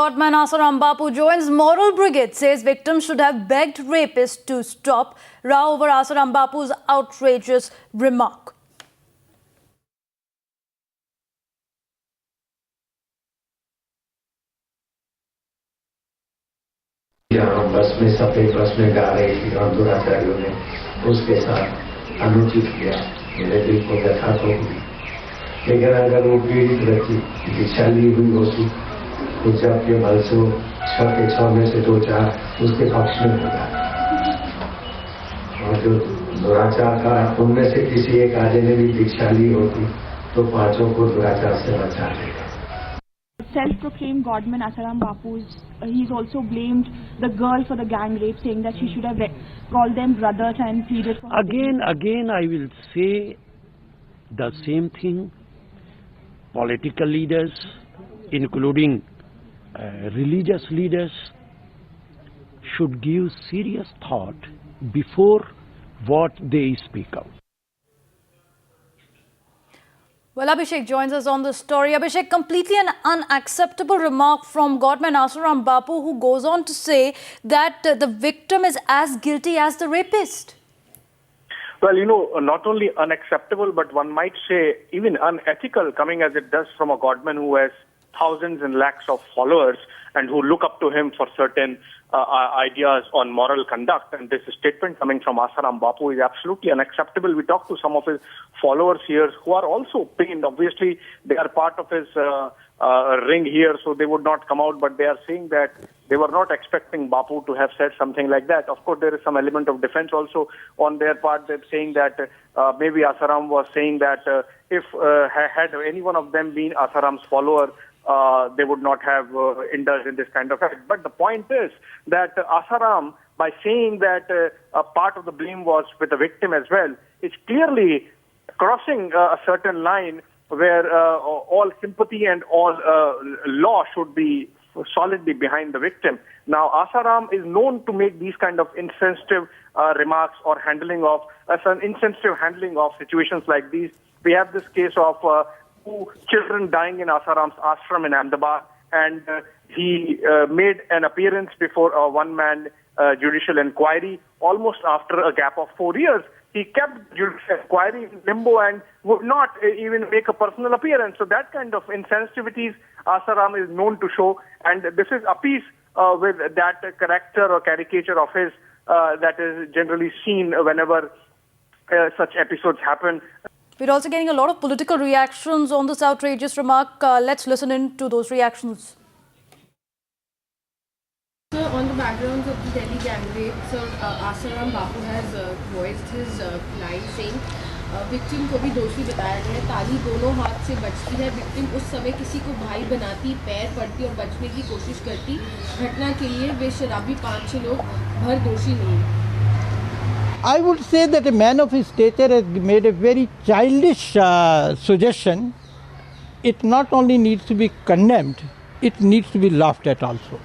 Godman Asaram Bapu joins Moral Brigade, says victims should have begged rapists to stop. Row over Asaram Bapu's outrageous remark. बस में सफेद बस में गा रही थी और दुराचारियों ने उसके साथ अनुचित किया। मेरे दिल को व्यथा तो हुई, लेकिन अगर वो पीड़ित व्यक्ति दीक्षा ली हुई होती तो जब के बल से 6 के 6 में से 2-4 उसके पक्ष में होगा, और जो दुराचार का उनमें से किसी एक आधे ने भी दीक्षा ली होती तो 5 को दुराचार से बचा देगा। Self-proclaimed Godman Asaram Bapu, he's also blamed the girl for the gang rape, saying that she should have called them brothers and pleaded for... Again, I will say the same thing. Political leaders, including religious leaders, should give serious thought before what they speak out. Well, Abhishek joins us on the story. Abhishek, completely an unacceptable remark from Godman Asaram Bapu, who goes on to say that the victim is as guilty as the rapist. Well, you know, not only unacceptable, but one might say even unethical, coming as it does from a Godman who has thousands and lakhs of followers and who look up to him for certain ideas on moral conduct. And this statement coming from Asaram Bapu is absolutely unacceptable. We talked to some of his followers here who are also pained. Obviously, they are part of his ring here, so they would not come out, but they are saying that they were not expecting Bapu to have said something like that. Of course, there is some element of defense also on their part. They're saying that maybe Asaram was saying that if had any one of them been Asaram's follower, they would not have indulged in this kind of act. But the point is that Asaram, by saying that a part of the blame was with the victim as well, is clearly crossing a certain line where all sympathy and all law should be solidly behind the victim. Now, Asaram is known to make these kind of insensitive remarks or insensitive handling of situations like these. We have this case of 2 children dying in Asaram's ashram in Ahmedabad, and he made an appearance before a one-man judicial inquiry almost after a gap of 4 years. He kept judicial inquiry in limbo and would not even make a personal appearance. So that kind of insensitivities Asaram is known to show, and this is a piece with that character or caricature of his that is generally seen whenever such episodes happen. We're also getting a lot of political reactions on this outrageous remark. Let's listen in to those reactions. So, on the backgrounds of the Delhi gang rape, Sir Asaram Bapu has voiced his line saying, victim को भी दोषी बताया गया है, ताली दोनों हाथ से बचती है, victim उस समय किसी को भाई बनाती, पैर पड़ती और बचने की कोशिश करती, घटना के लिए वे शराबी 5-6 लोग भर दोषी नहीं. I would say that a man of his stature has made a very childish suggestion. It not only needs to be condemned, it needs to be laughed at also.